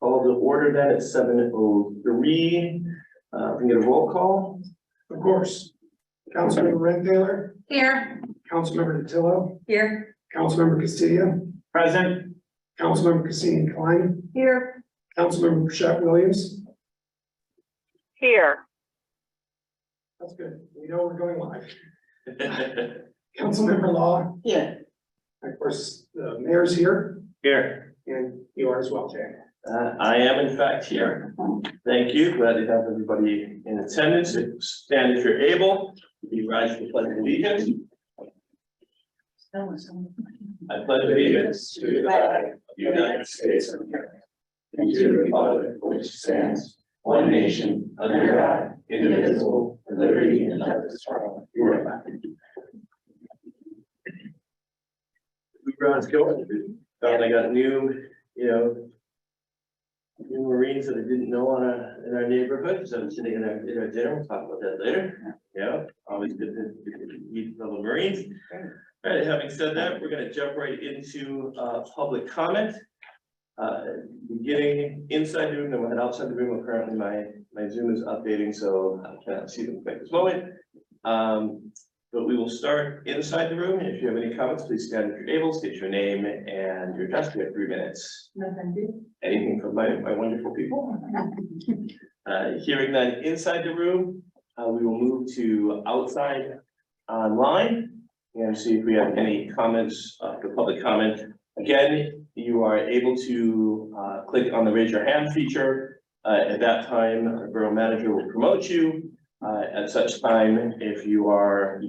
Call to order then at 7:03. We can get a roll call. Of course. Councilmember Renthaler, Here. Councilmember DeTillo, Here. Councilmember Castillo, Present. Councilmember Cassini Klein, Here. Councilmember Shep Williams. Here. That's good. We know we're going live. Councilmember Law, Here. and of course, the mayor's here, Here. and you are as well, Jay. I am in fact here. Thank you. Glad to have everybody in attendance. Stand if you're able. You rise to the pledge of allegiance. I pledge allegiance to the flag of the United States of America and to the republic for which stands one nation under God, indivisible, with liberty and justice for all. Brown's going. Found I got new, new Marines that I didn't know in our neighborhood. So I'm sitting in our dinner. We'll talk about that later. Yeah, always good to meet fellow Marines. All right, having said that, we're going to jump right into public comment. Beginning inside the room, then we'll head outside the room. Currently, my Zoom is updating, so I cannot see them quite this moment. But we will start inside the room. If you have any comments, please stand if you're able, state your name and your address. We have 3 minutes. No, thank you. Anything from my wonderful people? Hearing that inside the room, we will move to outside online and see if we have any comments for public comment. Again, you are able to click on the raise your hand feature. At that time, our borough manager will promote you. At such time, if you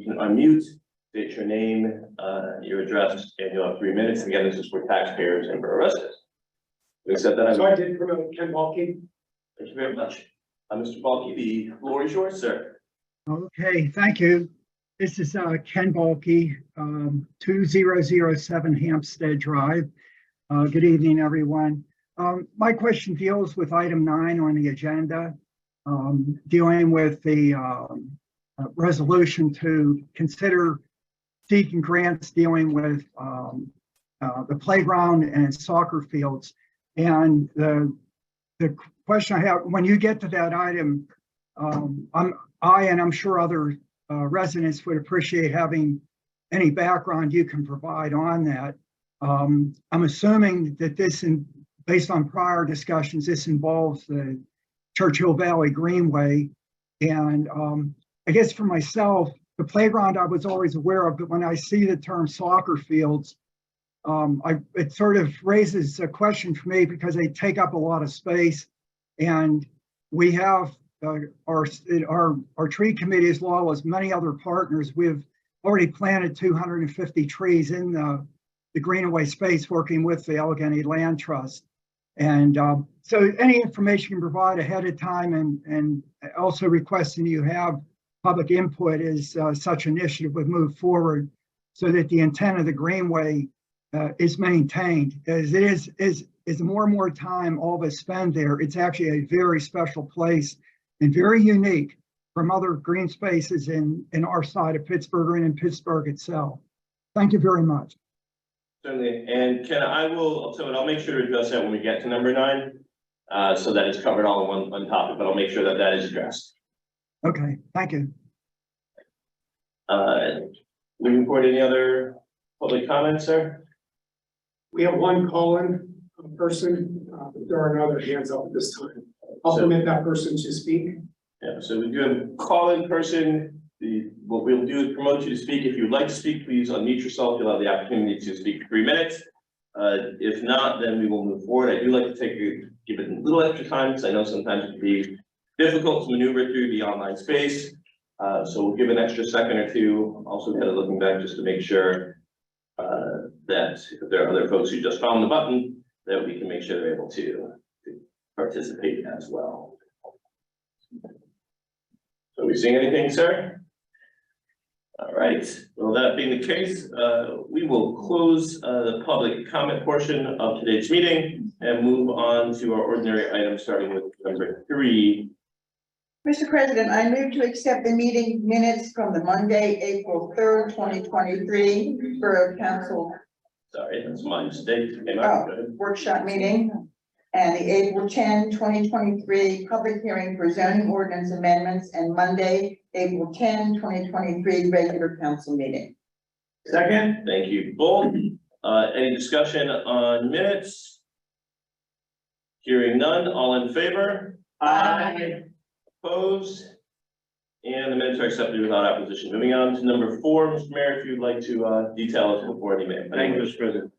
can unmute, state your name, your address, and you'll have 3 minutes. Again, this is for taxpayers and borough residents. We accept that. So I did promote Ken Balke. Thank you very much. Mr. Balke, the floor is yours, sir. Okay, thank you. This is Ken Balke, 2007 Hampstead Drive. Good evening, everyone. My question deals with item 9 on the agenda, dealing with the resolution to consider seeking grants dealing with the playground and soccer fields. And the question I have, when you get to that item, I'm sure other residents would appreciate having any background you can provide on that. I'm assuming that based on prior discussions, this involves the Churchill Valley Greenway. And I guess for myself, the playground I was always aware of, but when I see the term soccer fields, it sort of raises a question for me because they take up a lot of space. And we have our tree committee, as well as many other partners. We've already planted 250 trees in the Greenway space, working with the Allegheny Land Trust. And so any information you can provide ahead of time, and also requesting you have public input as such initiative would move forward so that the intent of the Greenway is maintained. As it is more and more time all of us spend there, it's actually a very special place and very unique from other green spaces in our side of Pittsburgh and in Pittsburgh itself. Thank you very much. Certainly, and Ken, I'll make sure to address that when we get to number 9, so that it's covered all in one topic, but I'll make sure that is addressed. Okay, thank you. Moving forward, any other public comments, sir? We have one call-in person. There are no other hands up at this time. I'll permit that person to speak. Yeah, so we do have a call-in person. What we'll do is promote you to speak. If you'd like to speak, please unmute yourself. You'll have the opportunity to speak for 3 minutes. If not, then we will move forward. I do like to give it a little extra time because I know sometimes it can be difficult to maneuver through the online space. So we'll give an extra second or two. Also kind of looking back just to make sure that if there are other folks who just found the button, that we can make sure they're able to participate as well. So are we seeing anything, sir? All right, well, that being the case, we will close the public comment portion of today's meeting and move on to our ordinary items, starting with number 3. Mr. President, I move to accept the meeting minutes from the Monday, April 3rd, 2023 for a council Sorry, that's my mistake. workshop meeting, and the April 10, 2023 public hearing for zoning ordinance amendments, and Monday, April 10, 2023 regular council meeting. Second. Thank you both. Any discussion on minutes? Hearing none, all in favor? Aye. Opposed? And the minutes are accepted without opposition. Moving on to number 4, Mr. Mayor, if you'd like to detail us before any minute. Thank you, Mr. President.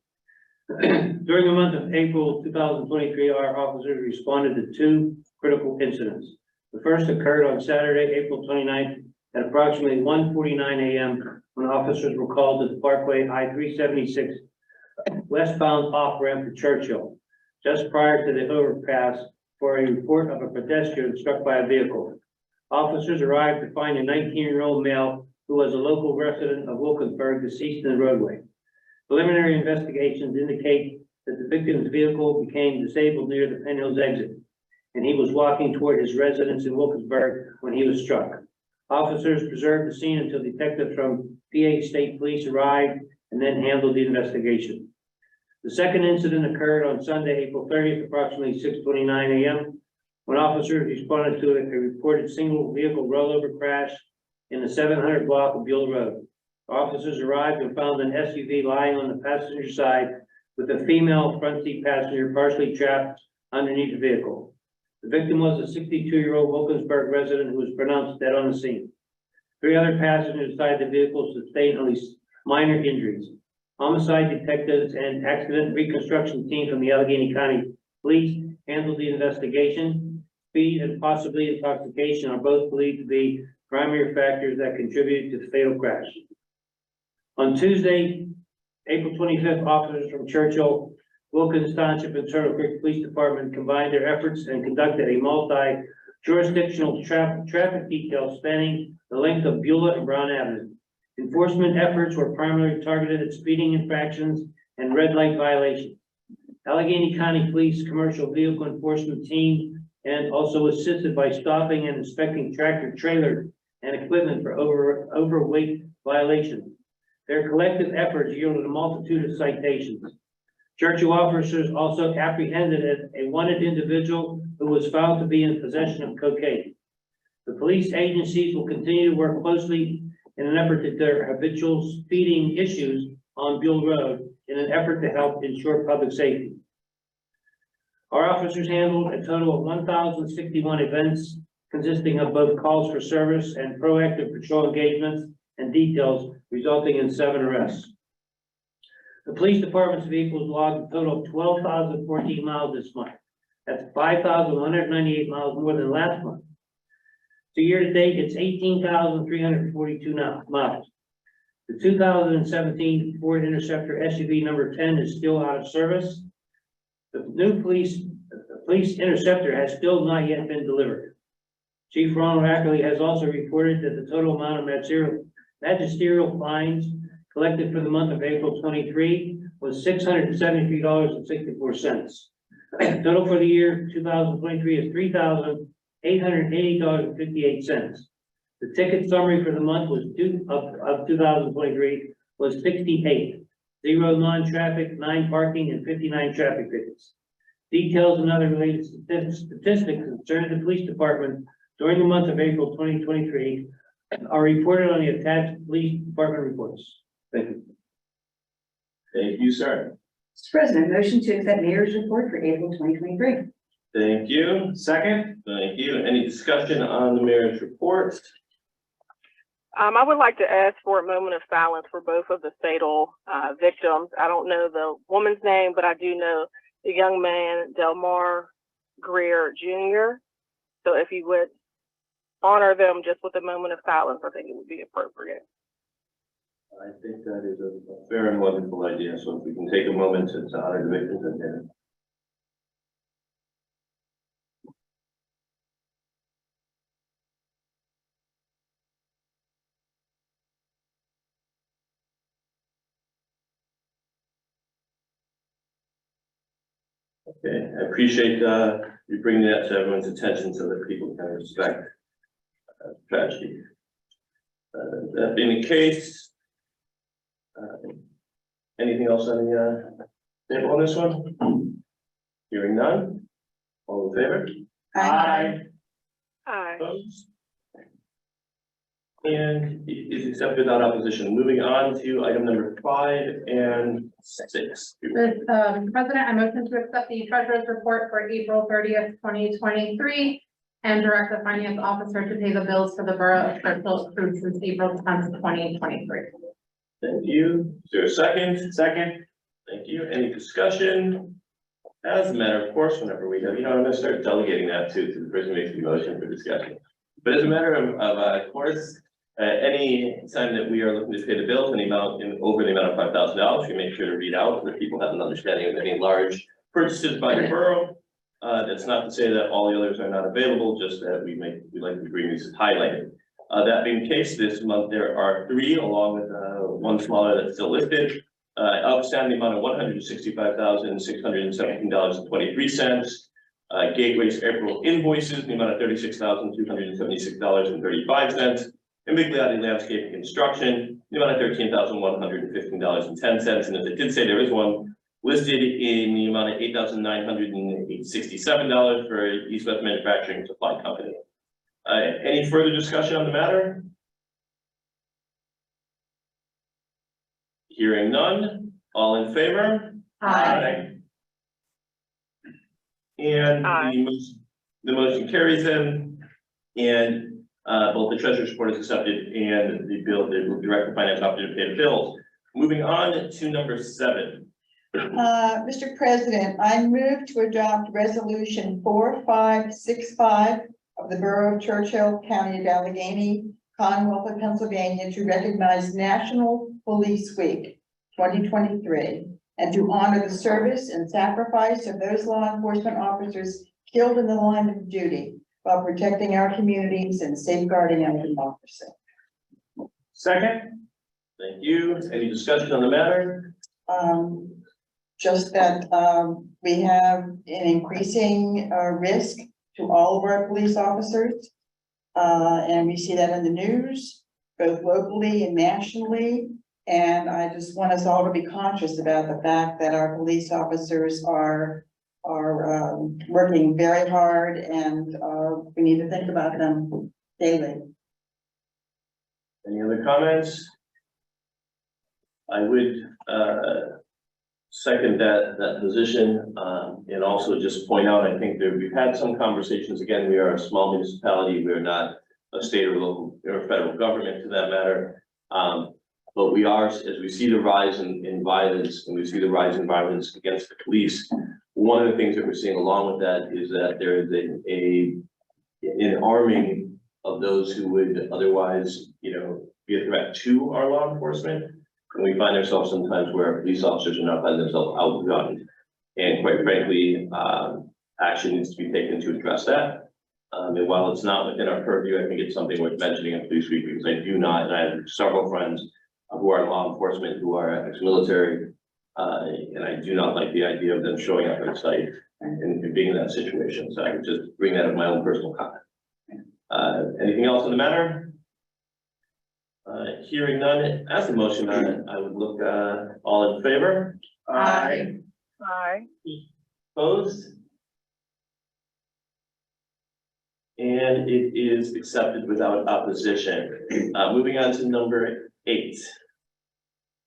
During the month of April 2023, our officers responded to 2 critical incidents. The first occurred on Saturday, April 29th at approximately 1:49 a.m. when officers were called to the Parkway I-376 westbound off-ramp to Churchill, just prior to the overpass, for a report of a pedestrian struck by a vehicle. Officers arrived to find a 19-year-old male who was a local resident of Wilkinsburg deceased in the roadway. Preliminary investigations indicate that the victim's vehicle became disabled near the Penn Hills exit, and he was walking toward his residence in Wilkinsburg when he was struck. Officers preserved the scene until detectives from PA State Police arrived and then handled the investigation. The second incident occurred on Sunday, April 30th, approximately 6:29 a.m. when officers responded to a reported single vehicle rollover crash in the 700 block of Buell Road. Officers arrived and found an SUV lying on the passenger side with a female front seat passenger partially trapped underneath the vehicle. The victim was a 62-year-old Wilkinsburg resident who was pronounced dead on the scene. 3 other passengers inside the vehicle sustained only minor injuries. Homicide detectives and accident reconstruction team from the Allegheny County Police handled the investigation. Speed and possibly intoxication are both believed to be primary factors that contributed to the fatal crash. On Tuesday, April 25th, officers from Churchill, Wilkins Township, and Turtle Creek Police Department combined their efforts and conducted a multi-jurisdictional traffic detail spanning the length of Beulah and Brown Avenue. Enforcement efforts were primarily targeted at speeding infractions and red light violations. Allegheny County Police Commercial Vehicle Enforcement Team and also assisted by stopping and inspecting tractor trailers and equipment for overweight violations. Their collective efforts yielded a multitude of citations. Churchill officers also apprehended a wanted individual who was found to be in possession of cocaine. The police agencies will continue to work closely in an effort to their habitual speeding issues on Buell Road in an effort to help ensure public safety. Our officers handled a total of 1,061 events consisting of both calls for service and proactive patrol engagements and details, resulting in 7 arrests. The police department's vehicles logged a total of 12,014 miles this month. That's 5,198 miles more than last month. So year to date, it's 18,342 miles. The 2017 Ford Interceptor SUV number 10 is still out of service. The new police Interceptor has still not yet been delivered. Chief Ronald Ackley has also reported that the total amount of magisterial fines collected for the month of April 23 was $673.64. Total for the year 2023 is $3,880.58. The ticket summary for the month of 2023 was 68, 0 non-traffic, 9 parking, and 59 traffic tickets. Details and other related statistics concerning the police department during the month of April 2023 are reported on the attached police department reports. Thank you. Thank you, sir. Mr. President, motion to accept mayor's report for April 2023. Thank you. Second. Thank you. Any discussion on the mayor's report? I would like to ask for a moment of silence for both of the fatal victims. I don't know the woman's name, but I do know the young man, Delmar Greer Jr. So if you would honor them just with a moment of silence, I think it would be appropriate. I think that is a fair and wonderful idea. So if we can take a moment to honor the victims and then. Okay, I appreciate you bringing that to everyone's attention so that people can respect tragedy. That being the case, anything else on the table on this one? Hearing none, All in favor? Aye. Aye. Opposed? And it is accepted without opposition. Moving on to item number 5 and 6. Mr. President, I motion to accept the treasurer's report for April 30th, 2023, and direct the finance officer to pay the bills for the borough of Churchill accrued since April 10th, 2023. Thank you. Is there a second? Second. Thank you. Any discussion? As a matter of course, whenever we have, I'm gonna start delegating that to the person who makes the motion for discussion. But as a matter of course, any time that we are looking to pay the bills, any amount over the amount of $5,000, we make sure to read out so that people have an understanding of any large purchases by the borough. That's not to say that all the others are not available, just that we like to bring these highlighted. That being the case, this month there are 3, along with one smaller that's still listed. Outstanding amount of $165,617.23. Gateway's April invoices, in the amount of $36,276.35. And Migliotti Landscape and Construction, the amount of $13,115.10. And as I did say, there is one listed in the amount of $8,967 for East West Manufacturing Supply Company. Any further discussion on the matter? Hearing none, all in favor? Aye. And Aye. the motion carries then, and both the treasurer's report is accepted and the bill, they will direct the finance officer to pay the bills. Moving on to number 7. Mr. President, I move to adopt resolution 4565 of the Borough of Churchill, County of Allegheny, Commonwealth of Pennsylvania, to recognize National Police Week 2023 and to honor the service and sacrifice of those law enforcement officers killed in the line of duty while protecting our communities and safeguarding our democracy. Second. Thank you. Any discussion on the matter? Just that we have an increasing risk to all of our police officers. And we see that in the news, both locally and nationally. And I just want us all to be conscious about the fact that our police officers are working very hard, and we need to think about them daily. Any other comments? I would second that position, and also just point out, I think that we've had some conversations. Again, we are a small municipality. We are not a state or local or federal government to that matter. But we are, as we see the rise in violence, and we see the rise in violence against the police, one of the things that we're seeing along with that is that there is an arming of those who would otherwise, be a threat to our law enforcement. And we find ourselves sometimes where our police officers are not finding themselves outgunned. And quite frankly, action needs to be taken to address that. And while it's not within our purview, I think it's something worth mentioning in Police Week, because I do not, and I have several friends who are in law enforcement, who are ex-military, and I do not like the idea of them showing up at site and being in that situation. So I would just bring that as my own personal comment. Anything else on the matter? Hearing none, as a motion on it, I would look, all in favor? Aye. Aye. Opposed? And it is accepted without opposition. Moving on to number 8.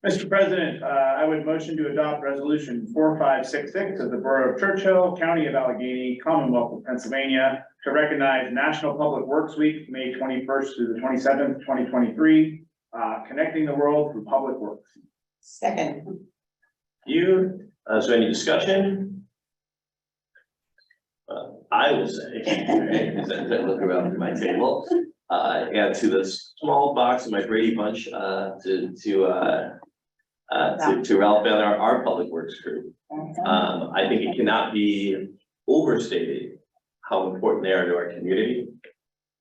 Mr. President, I would motion to adopt resolution 4566 of the Borough of Churchill, County of Allegheny, Commonwealth of Pennsylvania, to recognize National Public Works Week, May 21st through the 27th, 2023, connecting the world through public works. Second. So any discussion? I will say, as I look around my table, and to the small box of my Brady Bunch, to Ralph and our public works crew. I think it cannot be overstated how important they are to our community.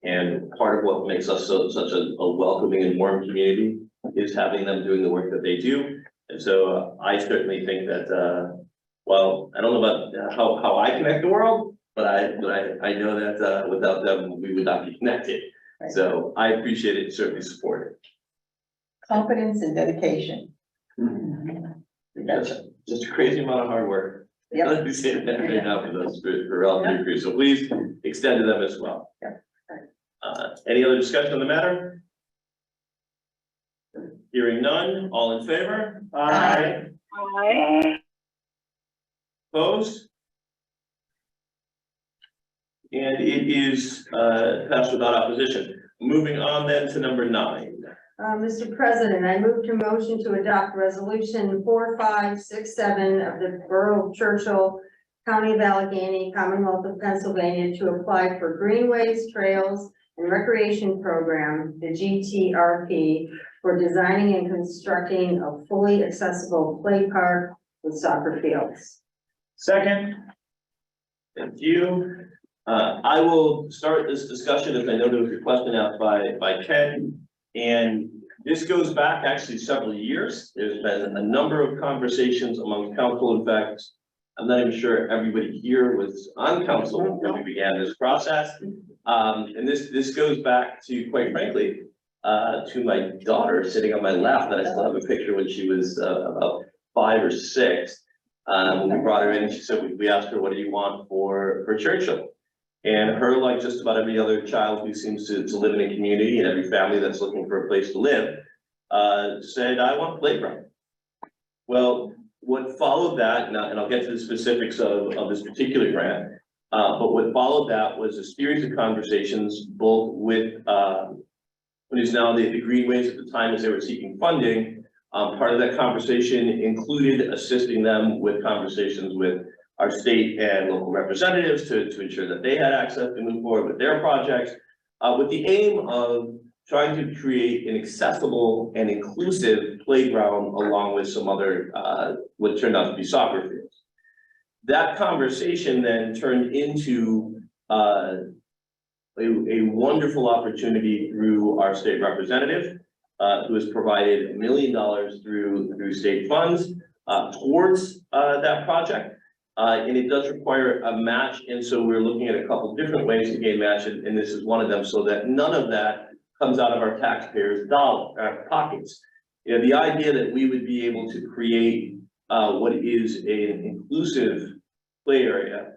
And part of what makes us such a welcoming and warm community is having them doing the work that they do. And so I certainly think that, well, I don't know about how I connect the world, but I know that without them, we would not be connected. Right. So I appreciate it, certainly support it. Confidence and dedication. Just a crazy amount of hard work. Yep. Let me say that right now for those for elementary crews, so please extend to them as well. Yep. Any other discussion on the matter? Hearing none, all in favor? Aye. Opposed? And it is passed without opposition. Moving on then to number 9. Mr. President, I move to motion to adopt resolution 4567 of the Borough of Churchill, County of Allegheny, Commonwealth of Pennsylvania to apply for Greenways, Trails, and Recreation Program, the GTRP, for designing and constructing a fully accessible play park with soccer fields. Second. Thank you. I will start this discussion, as I know there was a question out by Ken. And this goes back actually several years. There's been a number of conversations among council. In fact, I'm not even sure everybody here was on council when we began this process. And this goes back to, quite frankly, to my daughter sitting on my lap, that I still have a picture when she was about 5 or 6. When we brought her in, she said, we asked her, what do you want for Churchill? And her, like just about every other child who seems to live in a community and every family that's looking for a place to live, said, I want a playground. Well, what followed that, and I'll get to the specifics of this particular grant, but what followed that was a series of conversations, both with what is now the Greenways at the time as they were seeking funding. Part of that conversation included assisting them with conversations with our state and local representatives to ensure that they had access to move forward with their projects, with the aim of trying to create an accessible and inclusive playground along with some other, what turned out to be soccer fields. That conversation then turned into a wonderful opportunity through our state representative, who has provided $1 million through state funds towards that project. And it does require a match, and so we're looking at a couple different ways to gain match, and this is one of them, so that none of that comes out of our taxpayers' pockets. You know, the idea that we would be able to create what is an inclusive play area,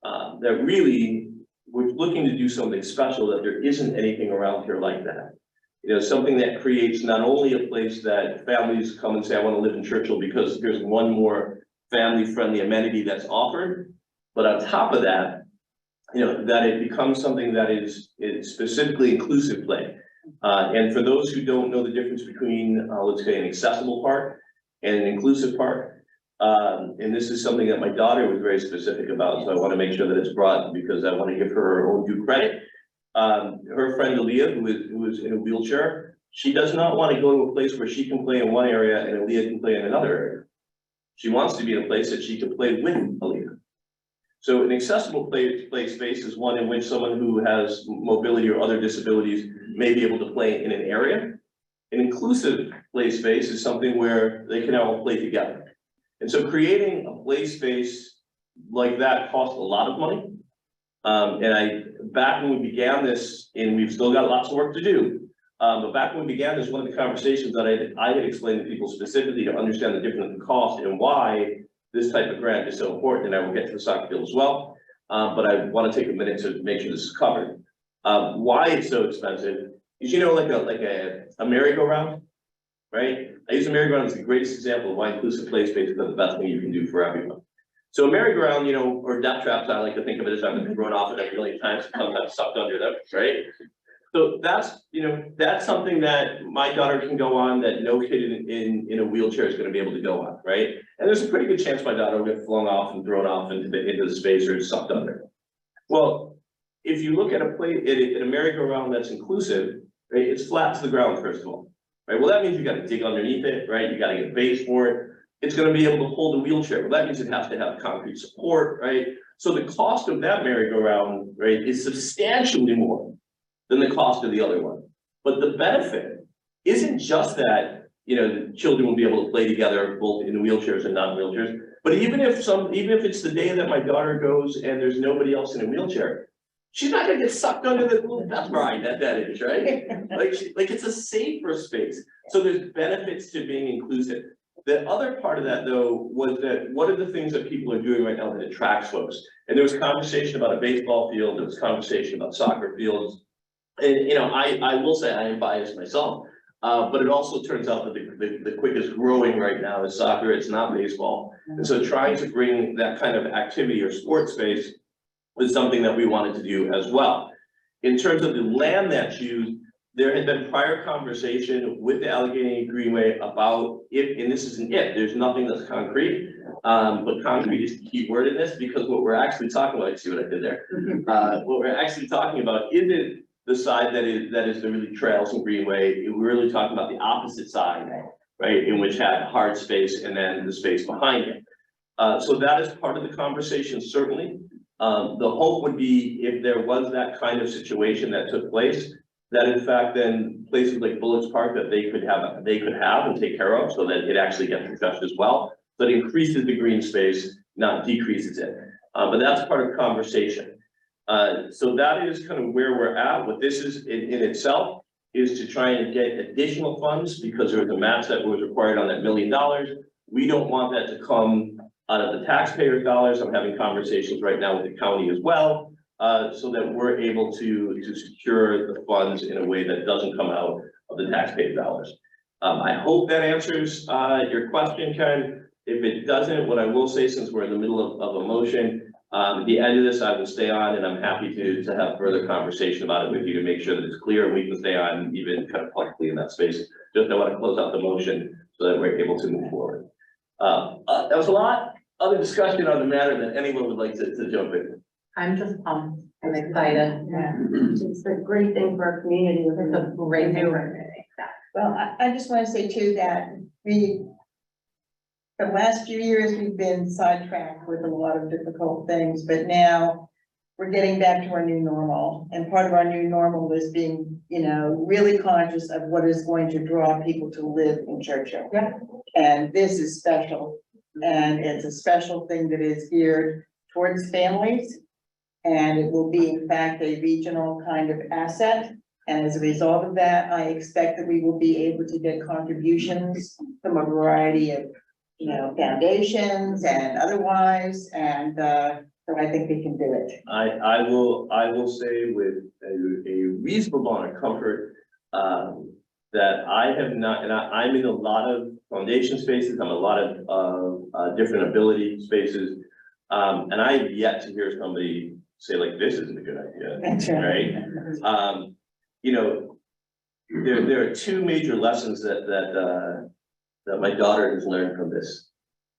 that really we're looking to do something special, that there isn't anything around here like that. You know, something that creates not only a place that families come and say, I want to live in Churchill because there's one more family-friendly amenity that's offered, but on top of that, you know, that it becomes something that is specifically inclusive play. And for those who don't know the difference between, let's say, an accessible park and an inclusive park, and this is something that my daughter was very specific about, so I want to make sure that it's brought because I want to give her own due credit. Her friend Aaliyah, who is in a wheelchair, she does not want to go to a place where she can play in one area and Aaliyah can play in another area. She wants to be in a place that she can play with Aaliyah. So an accessible play space is one in which someone who has mobility or other disabilities may be able to play in an area. An inclusive play space is something where they can all play together. And so creating a play space like that costs a lot of money. Back when we began this, and we've still got lots of work to do, but back when we began this, one of the conversations that I had explained to people specifically to understand the difference in cost and why this type of grant is so important, and I will get to the soccer field as well, but I want to take a minute to make sure this is covered. Why it's so expensive is, you know, like a merry-go-round, right? I use a merry-go-round as the greatest example of why inclusive play spaces are the best thing you can do for everyone. So a merry-go-round, you know, or death traps, I like to think of it as I've been thrown off it a million times, sometimes sucked under them, right? So that's, you know, that's something that my daughter can go on that no kid in a wheelchair is going to be able to go on, right? And there's a pretty good chance my daughter will get flung off and thrown off into the space or sucked under. Well, if you look at a merry-go-round that's inclusive, right, it's flat to the ground, first of all, right? Well, that means you got to dig underneath it, right? You got to get a base for it. It's going to be able to hold a wheelchair. Well, that means it has to have concrete support, right? So the cost of that merry-go-round, right, is substantially more than the cost of the other one. But the benefit isn't just that, you know, the children will be able to play together both in wheelchairs and non-wheelchairs, but even if it's the day that my daughter goes and there's nobody else in a wheelchair, she's not gonna get sucked under the little death ride that is, right? Like it's a safer space. So there's benefits to being inclusive. The other part of that though, was that what are the things that people are doing right now that attracts folks? And there was conversation about a baseball field, there was conversation about soccer fields. And, you know, I will say I am biased myself, but it also turns out that the quickest growing right now is soccer, it's not baseball. And so trying to bring that kind of activity or sports space was something that we wanted to do as well. In terms of the land that's used, there had been prior conversation with the Allegheny Greenway about if, and this is an if, there's nothing that's concrete, but concrete is the key word in this, because what we're actually talking about, I see what I did there. What we're actually talking about isn't the side that is the really trails and greenway. We're really talking about the opposite side, right, in which had hard space and then the space behind it. So that is part of the conversation, certainly. The hope would be if there was that kind of situation that took place, that in fact then places like Bullets Park that they could have and take care of, so that it actually gets addressed as well. But increases the green space, not decreases it. But that's part of conversation. So that is kind of where we're at. What this is in itself is to try and get additional funds, because there was a match that was required on that $1 million. We don't want that to come out of the taxpayers' dollars. I'm having conversations right now with the county as well, so that we're able to secure the funds in a way that doesn't come out of the taxpayer dollars. I hope that answers your question, Ken. If it doesn't, what I will say, since we're in the middle of a motion, at the end of this, I will stay on, and I'm happy to have further conversation about it with you to make sure that it's clear and we can stay on even kind of publicly in that space. Just I want to close out the motion so that we're able to move forward. That was a lot. Other discussion on the matter that anyone would like to jump in. I'm just pumped. I'm excited. Yeah, it's a great thing for our community. It's a great new. Well, I just want to say too that the last few years, we've been sidetracked with a lot of difficult things, but now we're getting back to our new normal. And part of our new normal is being, you know, really conscious of what is going to draw people to live in Churchill. Yeah. And this is special. And it's a special thing that is geared towards families. And it will be in fact a regional kind of asset. And as a result of that, I expect that we will be able to get contributions from a variety of, you know, foundations and otherwise. And so I think we can do it. I will say with a reasonable amount of comfort, that I have not, and I'm in a lot of foundation spaces, I'm in a lot of different ability spaces. And I have yet to hear somebody say like, this isn't a good idea, That's right? You know, there are two major lessons that my daughter has learned from this.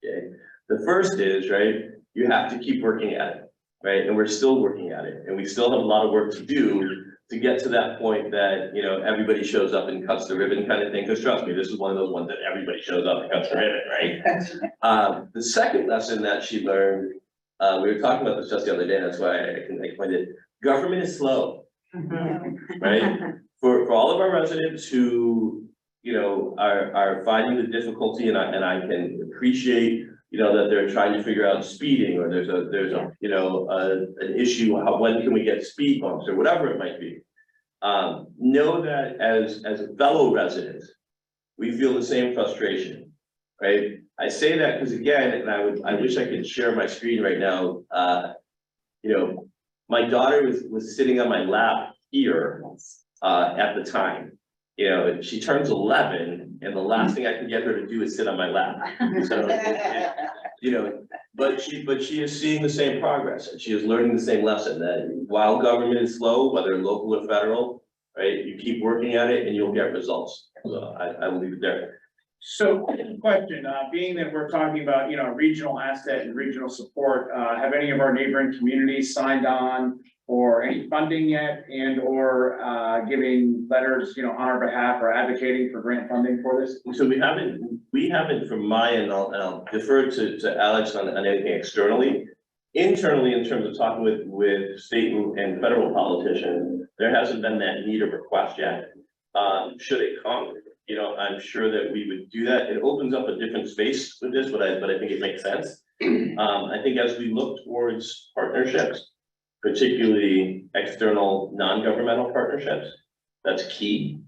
Okay, the first is, right, you have to keep working at it, right? And we're still working at it, and we still have a lot of work to do to get to that point that, you know, everybody shows up and cuts the ribbon kind of thing. Because trust me, this is one of those ones that everybody shows up and cuts the ribbon, right? The second lesson that she learned, we were talking about this just the other day, that's why I can explain it. Government is slow. Right? For all of our residents who, you know, are finding the difficulty, and I can appreciate, you know, that they're trying to figure out speeding, or there's a you know, an issue, when can we get speed bumps or whatever it might be. Know that as a fellow resident, we feel the same frustration, right? I say that because again, and I wish I could share my screen right now. You know, my daughter was sitting on my lap here at the time. You know, she turns 11, and the last thing I can get her to do is sit on my lap. So, you know, but she is seeing the same progress, and she is learning the same lesson that while government is slow, whether local or federal, right, you keep working at it and you'll get results. So I will leave it there. So, question, being that we're talking about, you know, regional asset and regional support, have any of our neighboring communities signed on or any funding yet, and or giving letters, you know, on our behalf or advocating for grant funding for this? So we haven't from my end, I'll defer to Alex on anything externally. Internally, in terms of talking with state and federal politicians, there hasn't been that need of request yet. Should it come, you know, I'm sure that we would do that. It opens up a different space with this, but I think it makes sense. I think as we look towards partnerships, particularly external non-governmental partnerships, that's key.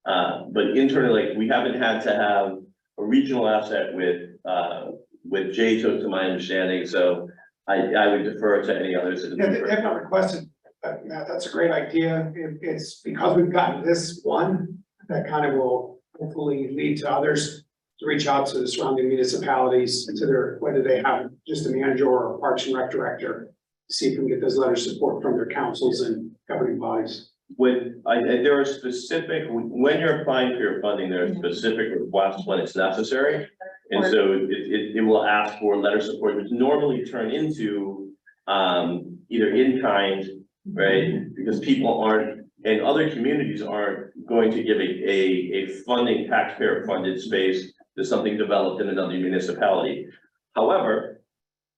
But internally, like, we haven't had to have a regional asset with Jay to my understanding, so I would defer to any others. Yeah, they've not requested, but Matt, that's a great idea. It's because we've gotten this one that kind of will hopefully lead to others to reach out to the surrounding municipalities, to their, whether they have just a manager or a parks and rec director, see if we can get those letters of support from their councils and governing bodies. There are specific, when you're applying for your funding, there are specific requests when it's necessary. And so it will ask for letter support, which normally turn into either in kind, right? Because people aren't, and other communities aren't going to give a funding taxpayer funded space to something developed in another municipality. However,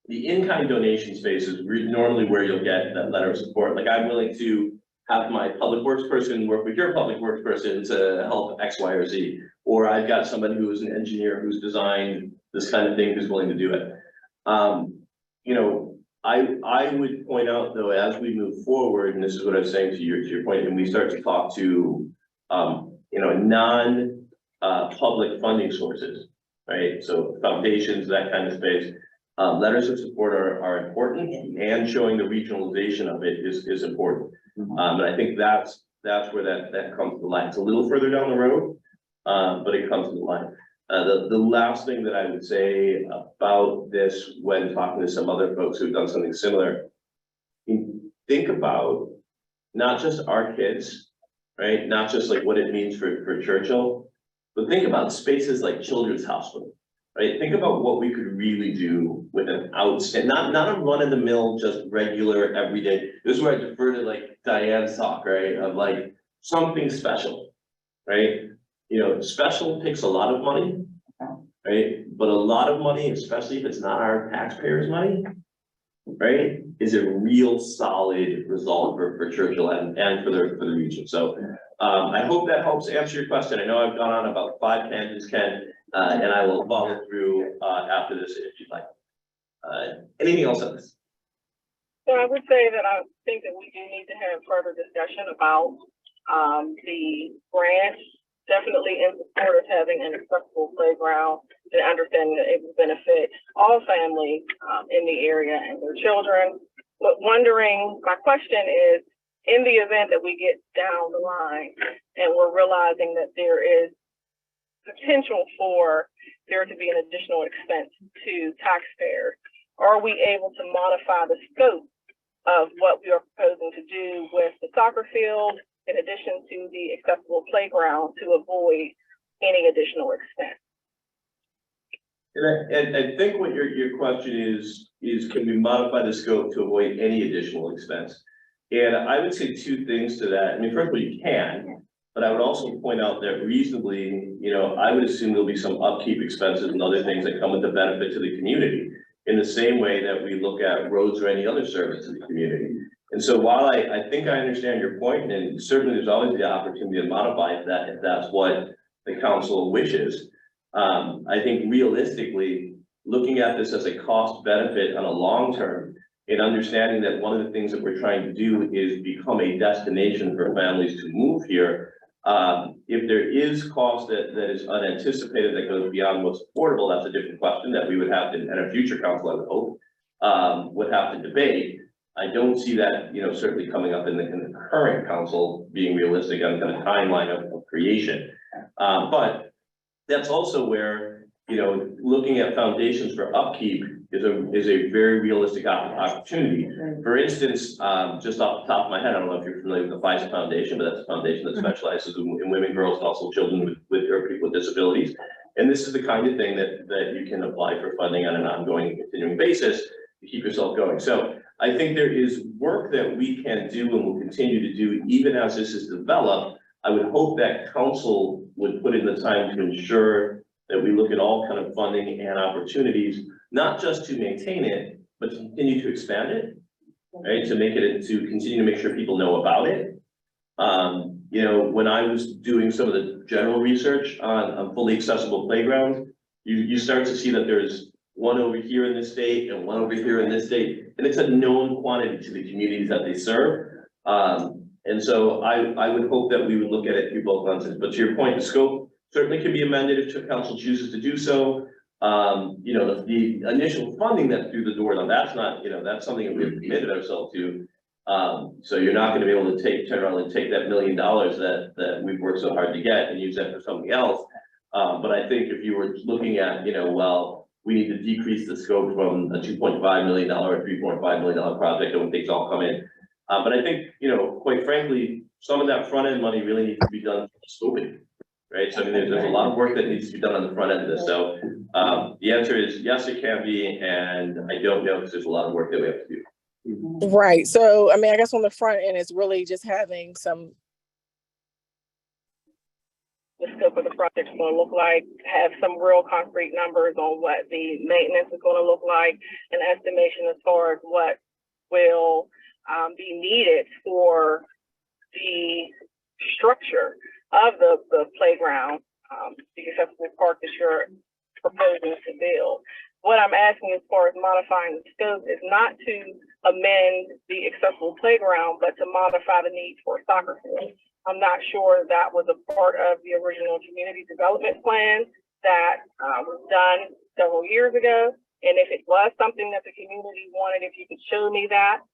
the in-kind donation space is normally where you'll get that letter of support. Like, I'm willing to have my public works person work with your public works person to help X, Y, or Z. Or I've got somebody who is an engineer who's designed this kind of thing who's willing to do it. You know, I would point out though, as we move forward, and this is what I was saying to your point, and we start to talk to, you know, non-public funding sources, right? So foundations, that kind of space. Letters of support are important, and showing the regionalization of it is important. And I think that's where that comes to light. It's a little further down the road, but it comes to the line. The last thing that I would say about this, when talking to some other folks who've done something similar, think about not just our kids, right? Not just like what it means for Churchill, but think about spaces like Children's Hospital. Right, think about what we could really do with an outstanding, not a run-of-the-mill, just regular everyday. This is where I defer to like Diane's talk, right? Of like something special, right? You know, special takes a lot of money, right? But a lot of money, especially if it's not our taxpayers' money, right, is a real solid result for Churchill and for the region. So I hope that helps answer your question. I know I've gone on about 5 tangents, Ken. And I will follow through after this if you'd like. Anything else on this? So I would say that I think that we do need to have further discussion about the grant. Definitely in support of having an accessible playground and understanding that it will benefit all families in the area and their children. But wondering, my question is, in the event that we get down the line and we're realizing that there is potential for there to be an additional expense to taxpayers, are we able to modify the scope of what we are proposing to do with the soccer field in addition to the accessible playground to avoid any additional expense? And I think what your question is can we modify the scope to avoid any additional expense? And I would say 2 things to that. I mean, first of all, you can. But I would also point out that reasonably, you know, I would assume there'll be some upkeep expenses and other things that come with the benefit to the community in the same way that we look at roads or any other service in the community. And so while I think I understand your point, and certainly there's always the opportunity to modify if that's what the council wishes. I think realistically, looking at this as a cost benefit on a long term, and understanding that one of the things that we're trying to do is become a destination for families to move here. If there is cost that is unanticipated that goes beyond what's affordable, that's a different question that we would have to, and a future council, I would hope, would have to debate. I don't see that, you know, certainly coming up in the current council being realistic on kind of timeline of creation. But that's also where, you know, looking at foundations for upkeep is a very realistic opportunity. For instance, just off the top of my head, I don't know if you're familiar with the FISA Foundation, but that's a foundation that specializes in women, girls, and also children with or people with disabilities. And this is the kind of thing that you can apply for funding on an ongoing and continuing basis to keep yourself going. So I think there is work that we can do and will continue to do even as this is developed. I would hope that council would put in the time to ensure that we look at all kind of funding and opportunities, not just to maintain it, but to continue to expand it, right? To make it, to continue to make sure people know about it. You know, when I was doing some of the general research on fully accessible playgrounds, you start to see that there's one over here in this state and one over here in this state, and it's a known quantity to the communities that they serve. And so I would hope that we would look at it through both lenses. But to your point, the scope certainly can be amended if council chooses to do so. You know, the initial funding that's through the door, now that's not, you know, that's something that we've committed ourselves to. So you're not gonna be able to turn around and take that $1 million that we've worked so hard to get and use that for something else. But I think if you were looking at, you know, well, we need to decrease the scope from a $2.5 million or $3.5 million project when things all come in. But I think, you know, quite frankly, some of that front end money really needs to be done for scoping, right? So I mean, there's a lot of work that needs to be done on the front end of this. So the answer is yes, it can be, and I don't know because there's a lot of work that we have to do. Right. So, I mean, I guess on the front end, it's really just having some. The scope of the project is going to look like, have some real concrete numbers on what the maintenance is going to look like, an estimation as far as what will be needed for the structure of the playground, the accessible park that you're proposing to build. What I'm asking as far as modifying the scope is not to amend the accessible playground, but to modify the need for a soccer field. I'm not sure that was a part of the original community development plan that was done several years ago. And if it was something that the community wanted, if you could show me that,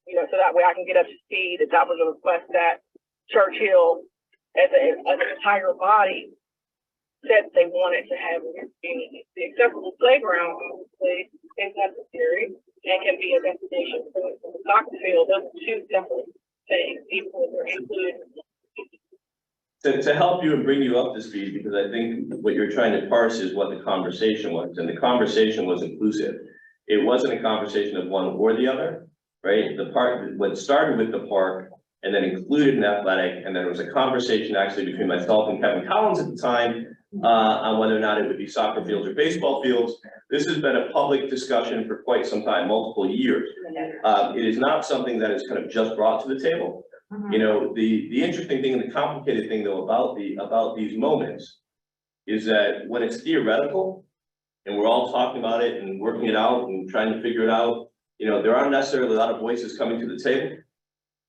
you know, so that way I can get up to speed that was a request that Churchill as an entire body said they wanted to have in their community. The accessible playground obviously is necessary and can be a destination for the soccer field. Those are two separate things, even when they're included. To help you and bring you up to speed, because I think what you're trying to parse is what the conversation was, and the conversation was inclusive. It wasn't a conversation of one or the other, right? The part, what started with the park and then included an athletic, and then there was a conversation actually between myself and Kevin Collins at the time on whether or not it would be soccer fields or baseball fields. This has been a public discussion for quite some time, multiple years. It is not something that is kind of just brought to the table. You know, the interesting thing and the complicated thing though about these moments is that when it's theoretical and we're all talking about it and working it out and trying to figure it out, you know, there aren't necessarily a lot of voices coming to the table.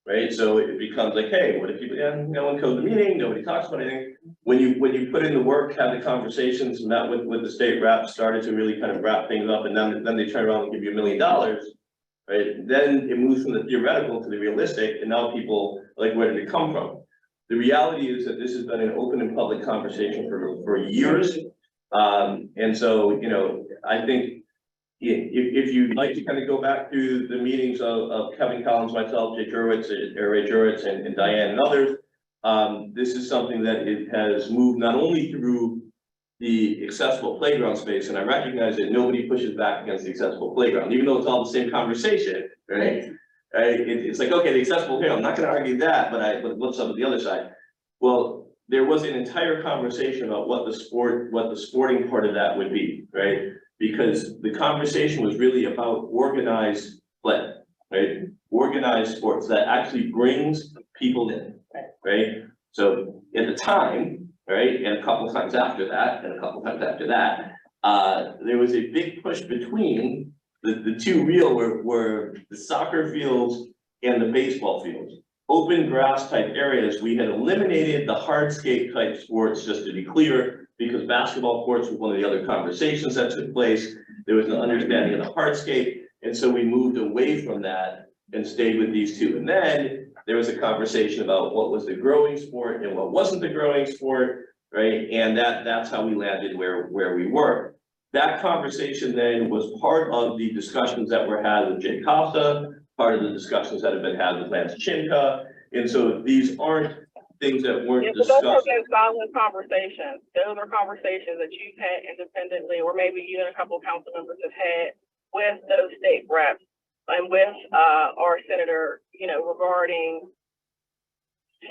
Right, so it becomes like, hey, what if people, yeah, no one comes to the meeting, nobody talks about anything. When you put in the work, have the conversations, met with the state rep, started to really kind of wrap things up, and then they turn around and give you $1 million, right? Then it moves from the theoretical to the realistic, and now people like, where did it come from? The reality is that this has been an open and public conversation for years, and so you know, I think. If you'd like to kind of go back through the meetings of Kevin Collins, myself, Ray Juritz, and Diane and others, this is something that it has moved not only through the accessible playground space, and I recognize that nobody pushes back against the accessible playground, even though it's all the same conversation, right? It's like, okay, the accessible here, I'm not gonna argue that, but what's up with the other side? Well, there was an entire conversation about what the sporting part of that would be, right? Because the conversation was really about organized play, right? Organized sports that actually brings people in, right? So at the time, right, and a couple of times after that, there was a big push between the two real were the soccer fields and the baseball fields. Open grass type areas, we had eliminated the hardscape type sports, just to be clear, because basketball courts was one of the other conversations that took place. There was an understanding of the hardscape, and so we moved away from that and stayed with these two. And then there was a conversation about what was the growing sport and what wasn't the growing sport, right? And that's how we landed where we were. That conversation then was part of the discussions that were had with Jay Costa, part of the discussions that have been had with Lance Chimka. And so these aren't things that weren't discussed. Those are solid conversations. Those are conversations that you've had independently, or maybe you and a couple of council members have had with those state reps and with our senator, you know, regarding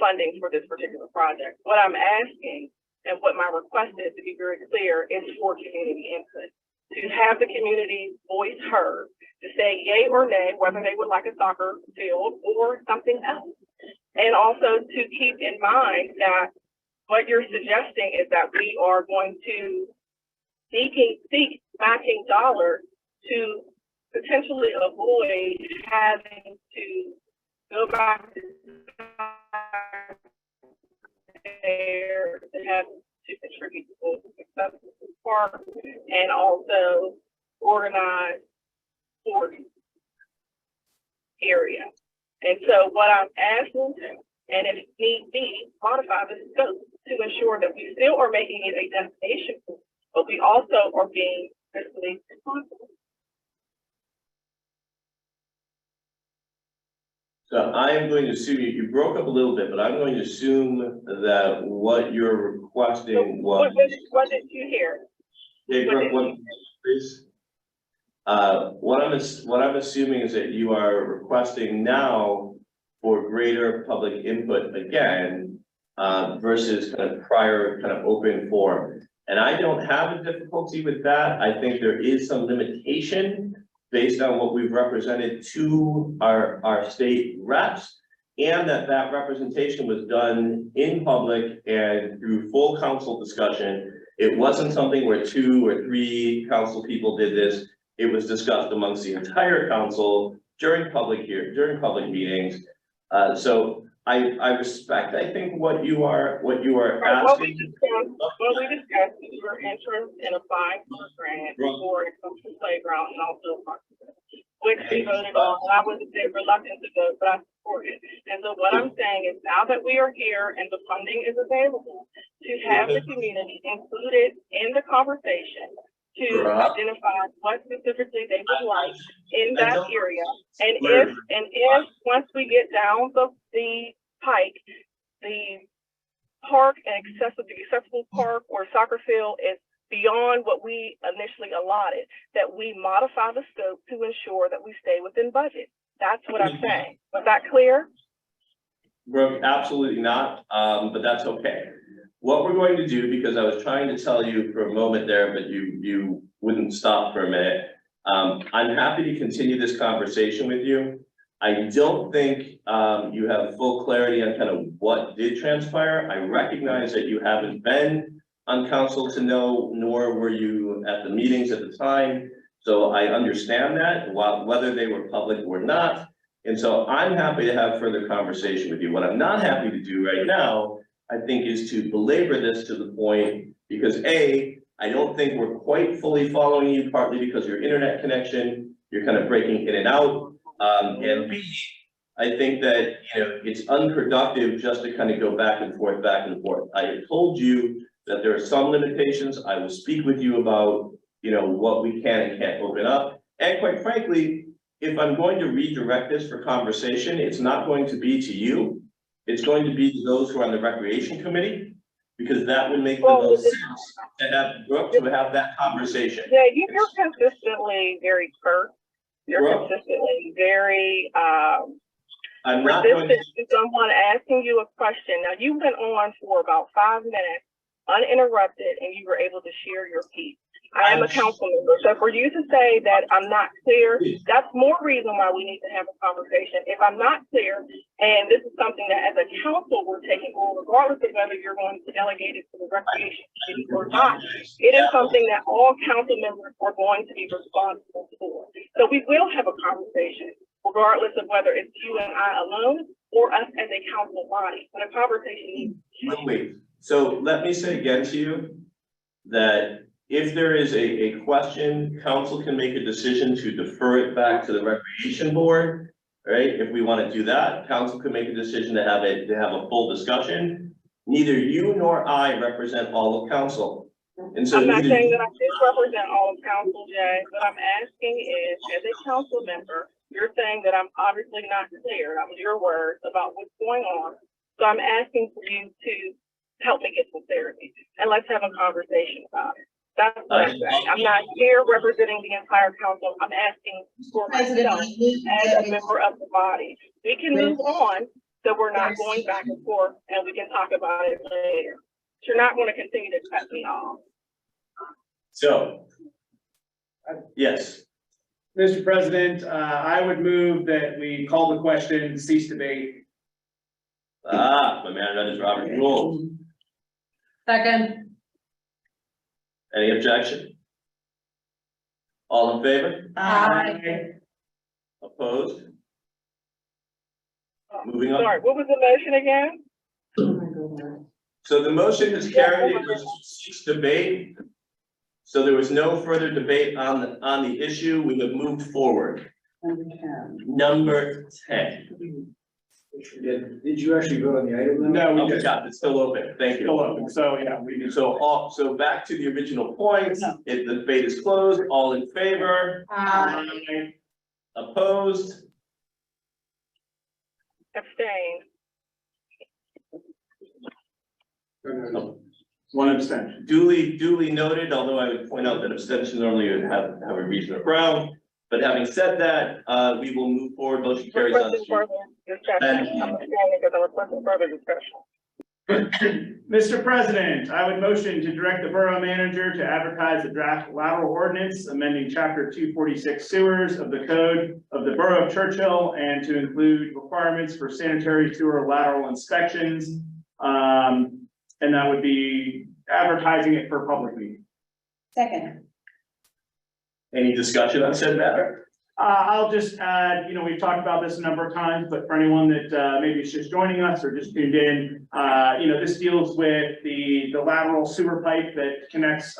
funding for this particular project. What I'm asking and what my request is, to be very clear, is for community input, to have the community voice heard, to say yay or nay, whether they would like a soccer field or something else. And also to keep in mind that what you're suggesting is that we are going to seek matching dollars to potentially avoid having to go back to there that have to contribute to the success of the park and also organize sports area. And so what I'm asking, and if need be, modify the scope to ensure that we still are making it a destination, but we also are being fiscally responsible. So I am going to assume you broke up a little bit, but I'm going to assume that what you're requesting was. What did you hear? Yeah, Brooke, please. What I'm assuming is that you are requesting now for greater public input again, versus kind of prior kind of open forum. And I don't have a difficulty with that. I think there is some limitation based on what we've represented to our state reps, and that representation was done in public and through full council discussion. It wasn't something where 2 or 3 council people did this. It was discussed amongst the entire council during public meetings. So I respect, I think, what you are asking. What we discussed is your interest in applying for a grant for a social playground and also a park, which we voted on. I was a bit reluctant to vote, but I supported. And so what I'm saying is, now that we are here and the funding is available, to have the community included in the conversation to identify what specifically they would like in that area. And if once we get down the pike, the park and accessible park or soccer field is beyond what we initially allotted, that we modify the scope to ensure that we stay within budget. That's what I'm saying. Was that clear? Brooke, absolutely not, but that's okay. What we're going to do, because I was trying to tell you for a moment there, but you wouldn't stop for a minute. I'm happy to continue this conversation with you. I don't think you have full clarity on kind of what did transpire. I recognize that you haven't been on council to know, nor were you at the meetings at the time. So I understand that, whether they were public or not. And so I'm happy to have further conversation with you. What I'm not happy to do right now, I think, is to belabor this to the point, because A, I don't think we're quite fully following you, partly because your internet connection, you're kind of breaking in and out. And B, I think that, it's unproductive just to kind of go back and forth. I have told you that there are some limitations. I will speak with you about, what we can and can't open up. And quite frankly, if I'm going to redirect this for conversation, it's not going to be to you. It's going to be to those who are on the recreation committee, because that would make the most sense to have Brooke to have that conversation. Yeah, you're consistently very curt. You're Brooke, consistently very I'm not going to someone asking you a question. Now, you went on for about 5 minutes uninterrupted, and you were able to share your piece. I am a council member, so for you to say that I'm not clear, that's more reason why we need to have a conversation. If I'm not clear, and this is something that as a council we're taking on, regardless of whether you're going to delegate it to the recreation committee or not, it is something that all council members are going to be responsible for. So we will have a conversation, regardless of whether it's you and I alone or us as a council body, but a conversation needs. Wait, so let me say again to you that if there is a question, council can make a decision to defer it back to the recreation board, right? If we want to do that, council can make a decision to have a full discussion. Neither you nor I represent all of council. And so I'm not saying that I do represent all of council, Jay. What I'm asking is, as a council member, you're saying that I'm obviously not clear. That was your words about what's going on. So I'm asking for you to help me get some clarity, and let's have a conversation about it. That's what I'm saying. I'm not here representing the entire council. I'm asking for myself as a member of the body. We can move on, so we're not going back and forth, and we can talk about it later. You're not going to continue to cut me off. So, yes. Mr. President, I would move that we call the question, cease debate. My man, that is Robert's rules. Second. Any objection? All in favor? Aye. Opposed? Moving on. Sorry, what was the motion again? So the motion is carried, it was 6 debate. So there was no further debate on the issue, we have moved forward. Number 10. Did you actually vote on the item? No, Oh, we just, God, it's still open, thank still you. open, so yeah, we just. So back to the original point, if the debate is closed, all in favor, opposed, Abstain. One abstention. duly noted, although I would point out that abstentions normally would have a reason of ground. But having said that, we will move forward, motion carries on. Requesting further discussion. I'm abstaining because I'm requesting further discussion. Mr. President, I would motion to direct the borough manager to advertise a draft lateral ordinance amending chapter 246 sewers of the code of the borough of Churchill and to include requirements for sanitary sewer lateral inspections. And that would be advertising it for public meeting. Second. Any discussion on said matter? I'll just add, we've talked about this a number of times, but for anyone that maybe is just joining us or just tuned in, this deals with the lateral sewer pipe that connects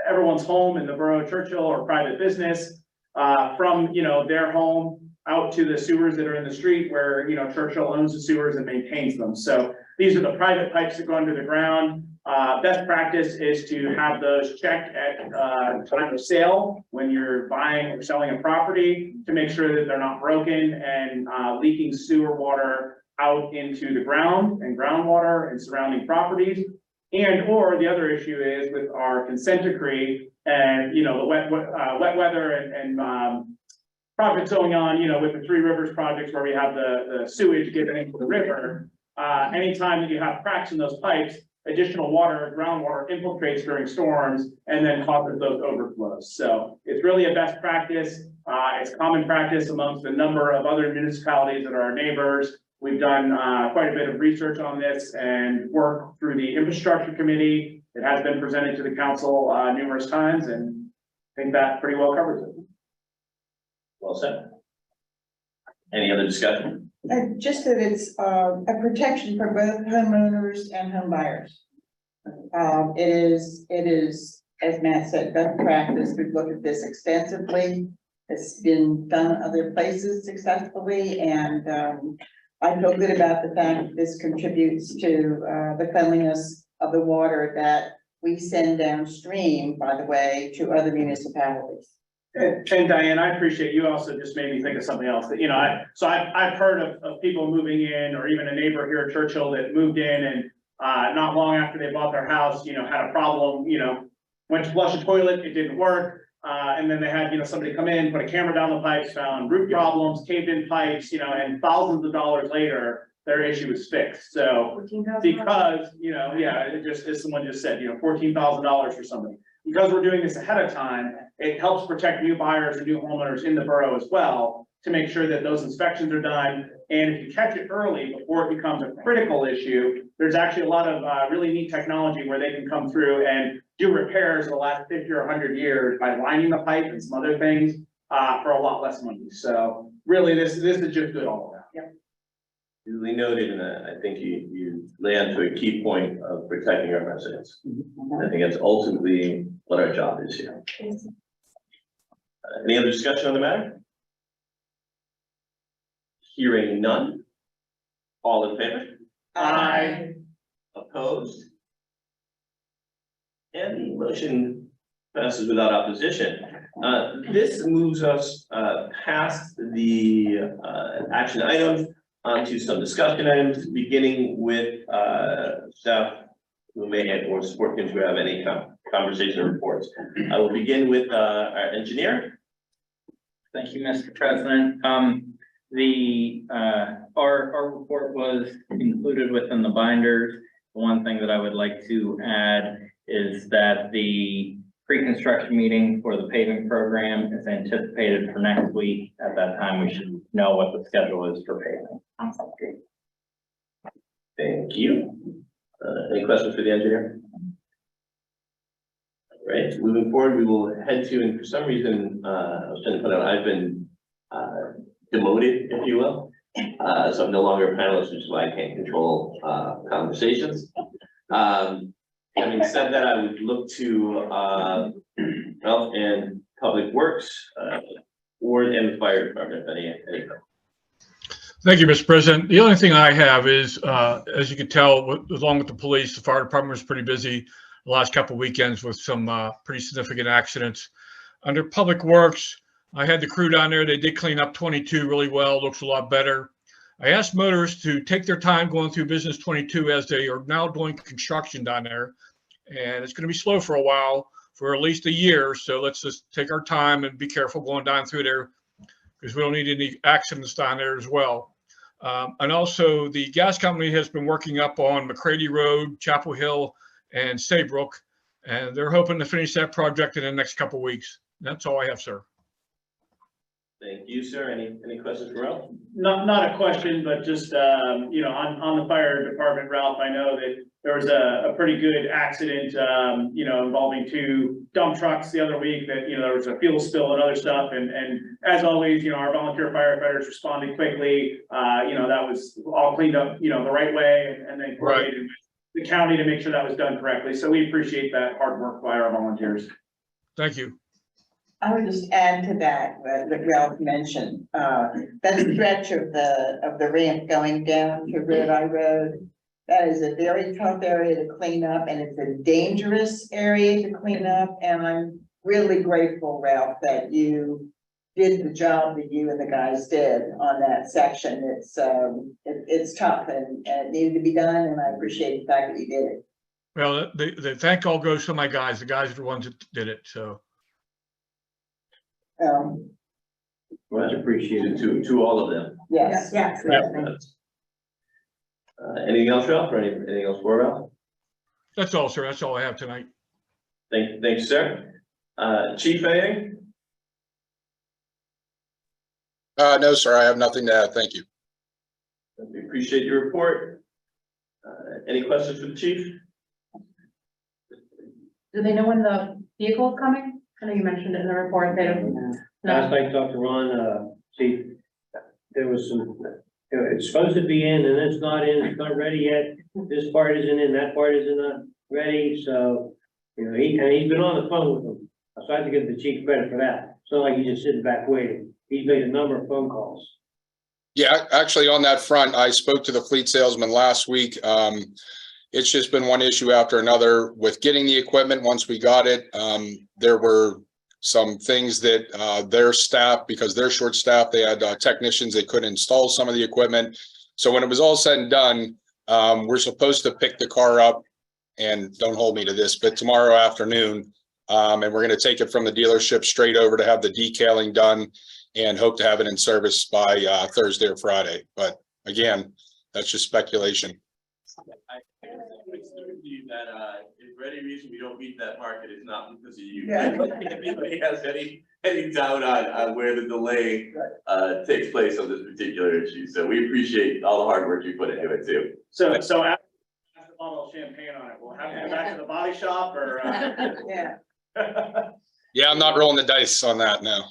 everyone's home in the borough of Churchill or private business from, their home out to the sewers that are in the street where, Churchill owns the sewers and maintains them. So these are the private pipes that go under the ground. Best practice is to have those checked at time of sale when you're buying or selling a property to make sure that they're not broken and leaking sewer water out into the ground and groundwater and surrounding properties. And or the other issue is with our consent decree and the wet weather and projects going on, with the Three Rivers projects where we have the sewage getting into the river. Anytime that you have cracks in those pipes, additional water, groundwater infiltrates during storms and then causes those overflows. So it's really a best practice. It's common practice amongst a number of other municipalities that are our neighbors. We've done quite a bit of research on this and work through the infrastructure committee. It has been presented to the council numerous times, and I think that pretty well covers it. Well said. Any other discussion? Just that it's a protection for both homeowners and home buyers. It is, as Matt said, best practice. We've looked at this extensively. It's been done other places successfully, and I feel good about the fact that this contributes to the cleanliness of the water that we send downstream, by the way, to other municipalities. And Diane, I appreciate you also just made me think of something else that, I've heard of people moving in, or even a neighbor here at Churchill that moved in and not long after they bought their house, had a problem, went to flush a toilet, it didn't work. And then they had, somebody come in, put a camera down the pipes, found root problems, caved in pipes, and thousands of dollars later, their issue is fixed. So because, it just, as someone just said, $14,000 for somebody. Because we're doing this ahead of time, it helps protect new buyers and new homeowners in the borough as well, to make sure that those inspections are done. And if you catch it early before it becomes a critical issue, there's actually a lot of really neat technology where they can come through and do repairs the last 50 or 100 years by lining the pipe and some other things for a lot less money. So really, this is just good all around. Yep. Duly noted, and I think you lay onto a key point of protecting our residents. I think that's ultimately what our job is here. Any other discussion on the matter? Hearing none. All in favor? Aye. Opposed? And the motion passes without opposition. This moves us past the action items onto some discussion items, beginning with staff who may have, or support teams who have any conversation or reports. I will begin with our engineer. Thank you, Mr. President. Our report was included within the binders. The one thing that I would like to add is that the pre-construction meeting for the paving program is anticipated for next week. At that time, we should know what the schedule is for paving. Thank you. Any questions for the engineer? All right, moving forward, we will head to, and for some reason, I was trying to put out, I've been demoted, if you will. So I'm no longer a panelist, which is why I can't control conversations. Having said that, I would look to, Ralph and Public Works, or and the fire department, any. Thank you, Mr. President. The only thing I have is, as you can tell, along with the police, the fire department was pretty busy the last couple of weekends with some pretty significant accidents. Under Public Works, I had the crew down there. They did clean up 22 really well. Looks a lot better. I asked motorists to take their time going through business 22 as they are now doing construction down there. And it's going to be slow for a while, for at least a year. So let's just take our time and be careful going down through there, because we don't need any accidents down there as well. And also the gas company has been working up on McCready Road, Chapel Hill, and Saybrook, and they're hoping to finish that project in the next couple of weeks. That's all I have, sir. Thank you, sir. Any questions for Ralph? Not a question, but just, you know, on the fire department, Ralph, I know that there was a pretty good accident, you know, involving 2 dump trucks the other week that, you know, there was a fuel spill and other stuff. And as always, you know, our volunteer firefighters responded quickly. You know, that was all cleaned up, you know, the right way, and then coordinated with the county to make sure that was done correctly. So we appreciate that hard work by our volunteers. Thank you. I would just add to that, that Ralph mentioned, that stretch of the ramp going down to Red Eye Road. That is a very tough area to clean up, and it's a dangerous area to clean up. And I'm really grateful, Ralph, that you did the job that you and the guys did on that section. It's tough and it needed to be done, and I appreciate the fact that you did it. Well, the thank all goes to my guys. The guys are the ones that did it, so. Much appreciated to all of them. Yes. Yes. Anything else, Ralph, or anything else for Ralph? That's all, sir. That's all I have tonight. Thanks, sir. Chief, anything? No, sir, I have nothing to add. Thank you. We appreciate your report. Any questions for the chief? Do they know when the vehicle is coming? I know you mentioned it in the report. They don't. Last No. I talked to Ron, see, there was some, you know, it's supposed to be in and it's not in, it's not ready yet. This part isn't in, that part isn't ready, so, you know, he's been on the phone with them. So I have to give the chief credit for that. It's not like he's just sitting back waiting. He's made a number of phone calls. Yeah, actually on that front, I spoke to the fleet salesman last week. It's just been one issue after another with getting the equipment. Once we got it, there were some things that their staff, because they're short staffed, they had technicians, they couldn't install some of the equipment. So when it was all said and done, we're supposed to pick the car up, and don't hold me to this, but tomorrow afternoon. And we're going to take it from the dealership straight over to have the decalling done and hope to have it in service by Thursday or Friday. But again, that's just speculation. I believe that if for any reason we don't meet that market, it's not because of you. Yeah. If anybody has any doubt on where the delay takes place on this particular issue, so we appreciate all the hard work you put into it too. So after the bottle of champagne on it, we'll have to go back to the body shop or. Yeah. Yeah, I'm not rolling the dice on that now.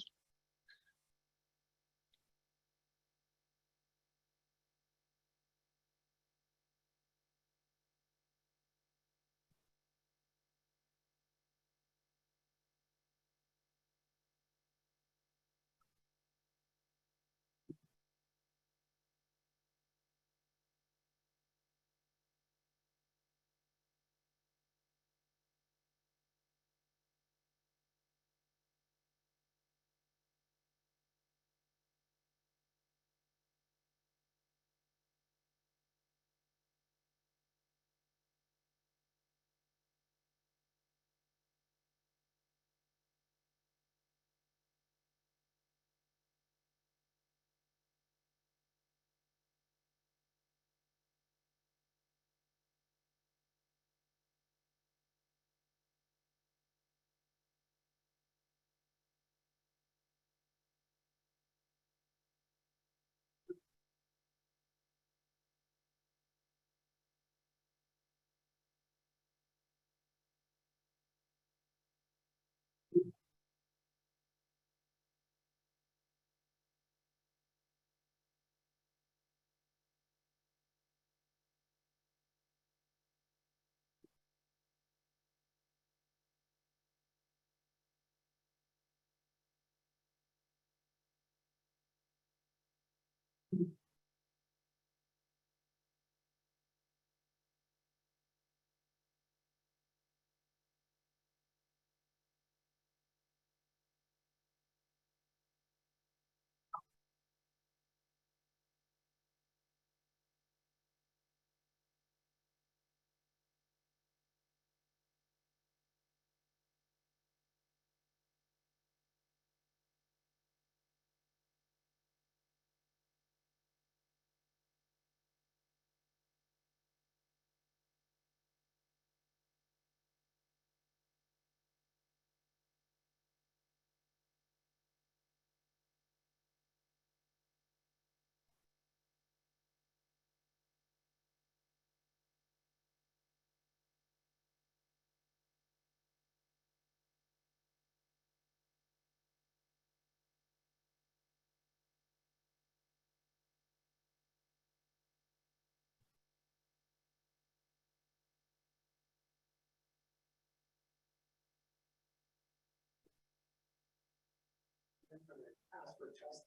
ask for a test.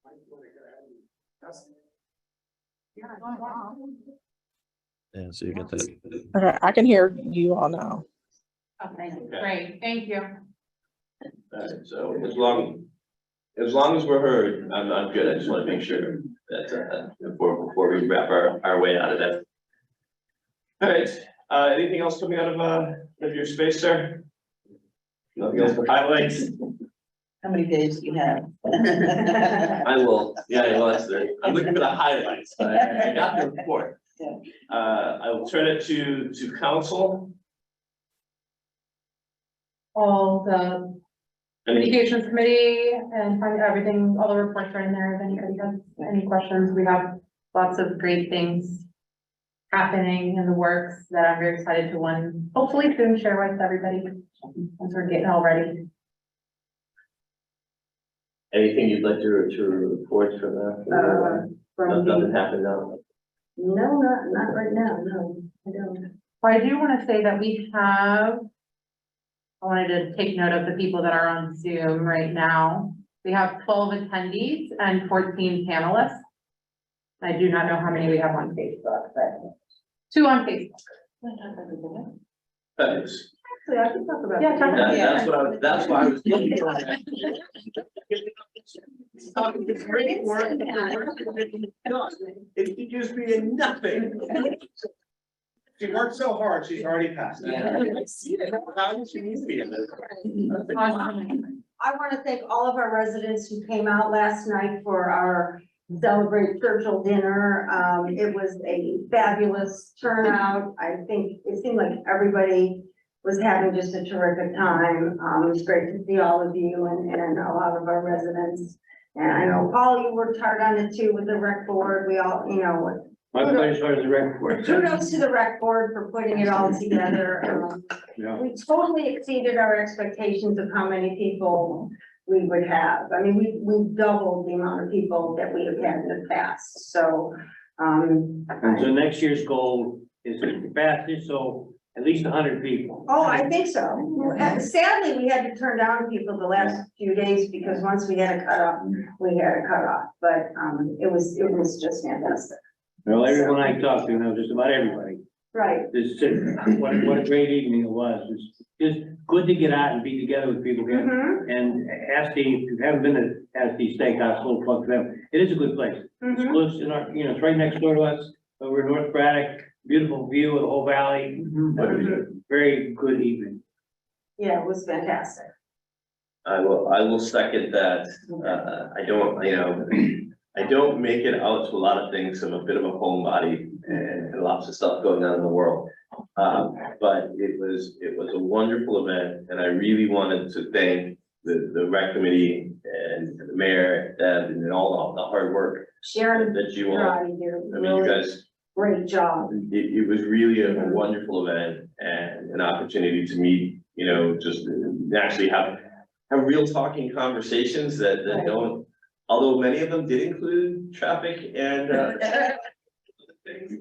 Might want to go ahead and test. Yeah, so you get that. Okay, I can hear you all now. Okay, great, thank you. Alright, so as long as we're heard, I'm good. I just want to make sure that, before we wrap our way out of that. Alright, anything else coming out of your space, sir? Nothing else to highlight? How many days do you have? I will, yeah, well, that's the, I'm looking for the highlights. I got the report. Yeah. I will turn it to council. All the communications committee and everything, all the reports are in there. If anybody has any questions, we have lots of great things happening in the works that I'm very excited to hopefully soon share with everybody once we're getting all ready. Anything you'd like to report from that? Nothing happened now. No, not right now, no, I don't. Well, I do want to say that I wanted to take note of the people that are on Zoom right now. We have 12 attendees and 14 panelists. I do not know how many we have on Facebook, but 2 on Facebook. Thanks. Actually, I can talk about. Yeah, talk about That's that's why I was looking for that. Talking to great work. It could just be nothing. She worked so hard, she's already passed. How did she need to be in this? I want to thank all of our residents who came out last night for our Celebrate Churchill dinner. It was a fabulous turnout. I think it seemed like everybody was having just a terrific time. It was great to see all of you and a lot of our residents. And I know, Paul, you worked hard on it too with the rec board. We all, My place was the record. kudos to the rec board for putting it all together. Yeah. We totally exceeded our expectations of how many people we would have. I mean, we doubled the amount of people that we have had in the past, so. And so next year's goal is to pass this, so at least 100 people. Oh, I think so. Sadly, we had to turn down people the last few days because once we had a cutoff, we had a cutoff, but, it was just fantastic. Well, everyone I talked to, just about everybody. Right. This, what a great evening it was. It's just good to get out and be together with people again. Mhm. And Asti, if you haven't been to Asti Steakhouse, little plug for them, it is a good place. It's Mhm. close in our, it's right next door to us, over in North Braddock, beautiful view of the whole valley. But it was a very good evening. Yeah, it was fantastic. I will second that. I don't make it out to a lot of things. I'm a bit of a homebody and lots of stuff going on in the world. But it was a wonderful event, and I really wanted to thank the rec committee and the mayor and all the hard work Sharon, that you all, Roddy did a I mean, you really guys, great job. it was really a wonderful event and an opportunity to meet, just actually have real talking conversations that don't, although many of them did include traffic and things.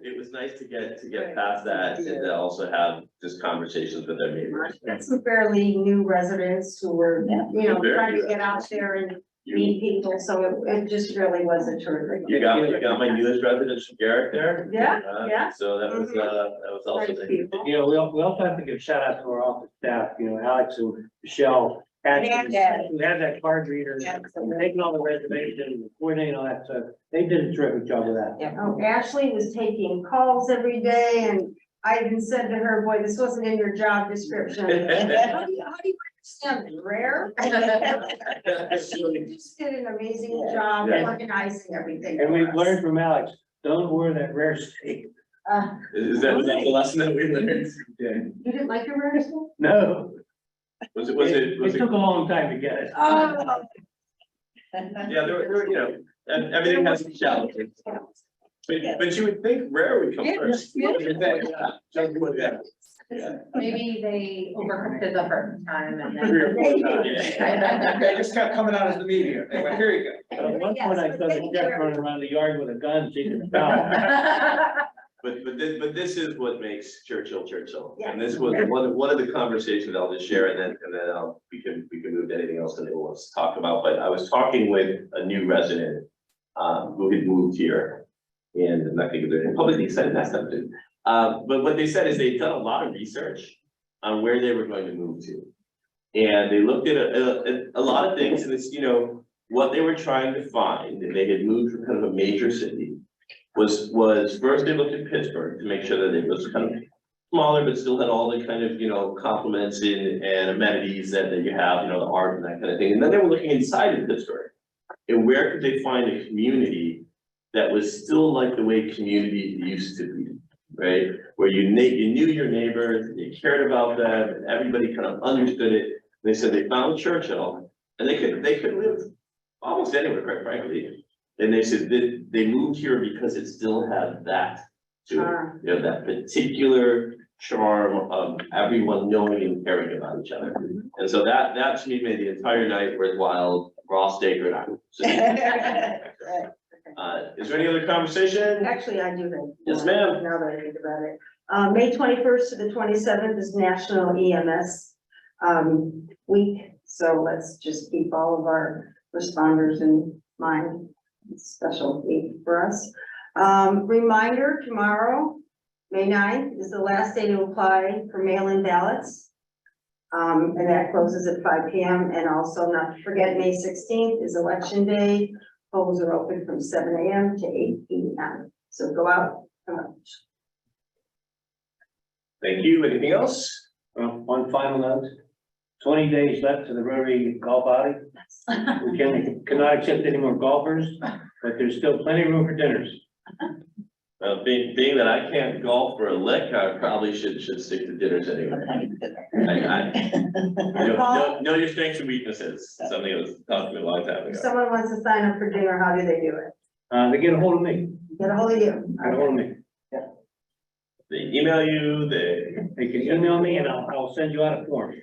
It was nice to get past that and to also have just conversations with their neighbors. Got some fairly new residents who were, trying to get out there and meet people, so it just really was a terrific. You got my newest resident, Garrett there. Yeah, yeah. So that was also. Nice people. We also have to give shout out to our office staff, Alex and Michelle. Yeah. Who had that card reader, taking all the reservations, coordinating all that stuff. They did a terrific job with that. Oh, Ashley was taking calls every day, and I even said to her, boy, this wasn't in your job description. How do you understand it? Rare? She just did an amazing job Yeah. organizing everything. And for we've us. learned from Alex, don't wear that rare steak. Is that the lesson that we learned? You didn't like your rehearsal? No, Was it? it took a long time to get it. Oh. Yeah, there were, and everything has some challenges. But you would think rare would come first. Yeah. Maybe they overcooked it the first time and Yeah. They just kept coming out as the media. They went, here you go. At one point, I saw the chef running around the yard with a gun, shaking the foul. but this is what makes Churchill Churchill. Yeah. And this was one of the conversations I'll just share, and then we can move to anything else that anyone wants to talk about. But I was talking with a new resident who had moved here, and I'm not gonna give their name publicly, said that's something. But what they said is they'd done a lot of research on where they were going to move to. And they looked at a lot of things, and it's, you know, what they were trying to find, and they had moved from kind of a major city, was first they looked at Pittsburgh to make sure that it was kind of smaller, but still had all the kind of, you know, compliments and amenities that you have, you know, the art and that kind of thing. And then they were looking inside of Pittsburgh. And where could they find a community that was still like the way community used to be, right? Where you knew your neighbors, you cared about them, and everybody kind of understood it. They said they found Churchill, and they could live almost anywhere, quite frankly. And they said that they moved here because it still had that to it, you know, that particular charm of everyone knowing and caring about each other. And so that to me made the entire night worthwhile, raw steak or not. So, is there any other conversation? Actually, I do have. Yes, ma'am. Now that I think about it. May 21st to the 27th is National EMS Week. So let's just keep all of our responders in mind. It's a special week for us. Reminder, tomorrow, May 9th, is the last day to apply for mail-in ballots. And that closes at 5 p.m. And also not to forget, May 16th is Election Day. Polls are open from 7 a.m. to 8 p.m. So go out. Thank you. Anything else? One final note, 20 days left to the Rotary Golf Outing. We cannot accept any more golfers, but there's still plenty of room for dinners. Being that I can't golf for a lick, I probably should stick to dinners anyway. Know your strengths and weaknesses, something that was taught to me a long time If ago. someone wants to sign up for dinner, how do they do it? They get a hold of me, Get a hold of you. get a hold of me. They email you, They can email me and I'll send you out a form.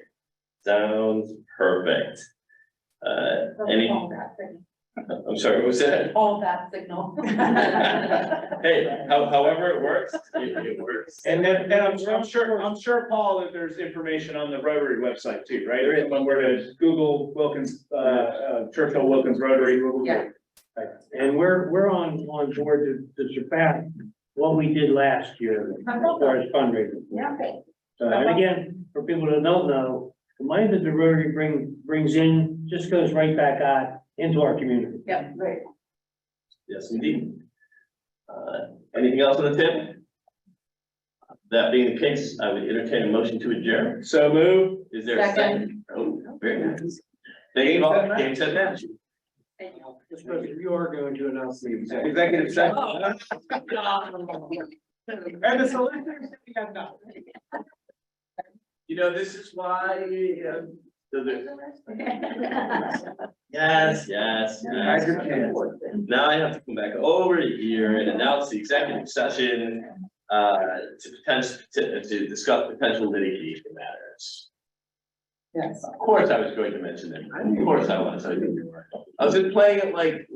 sounds perfect. Any, I'm sorry, what was that? All that signal. Hey, however it works, it works. And then I'm sure, Paul, that there's information on the Rotary website too, right? If someone were to Google Wilkins, Churchill Wilkins Rotary. Yeah. Right. And we're on board to surpass what we did last year as far as fundraising. Yeah. And again, for people that don't know, the money that the Rotary brings in just goes right back out into our community. Yeah, Great. Yes, indeed. Anything else on the table? That being the case, I would entertain a motion to adjourn. So move. Is there a second? Oh, very nice. Thank you all. Game set match. Mr. President, you are going to announce the Executive session. And the solicitors, we have not. You know, this is why, yes. Now I have to come back over here and announce the executive session, to discuss potential litigation matters. Yes. Of course, I was going to mention it. Of course I was. I was just playing it like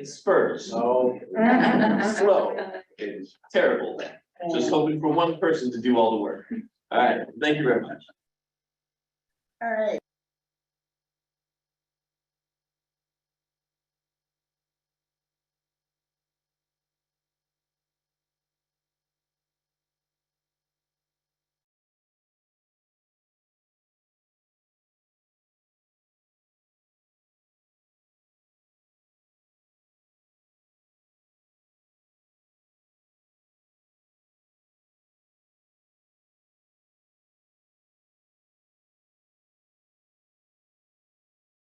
Spurs. Oh. Slow. It's terrible. Just hoping for one person to do all the work. All right, thank you very much. All right.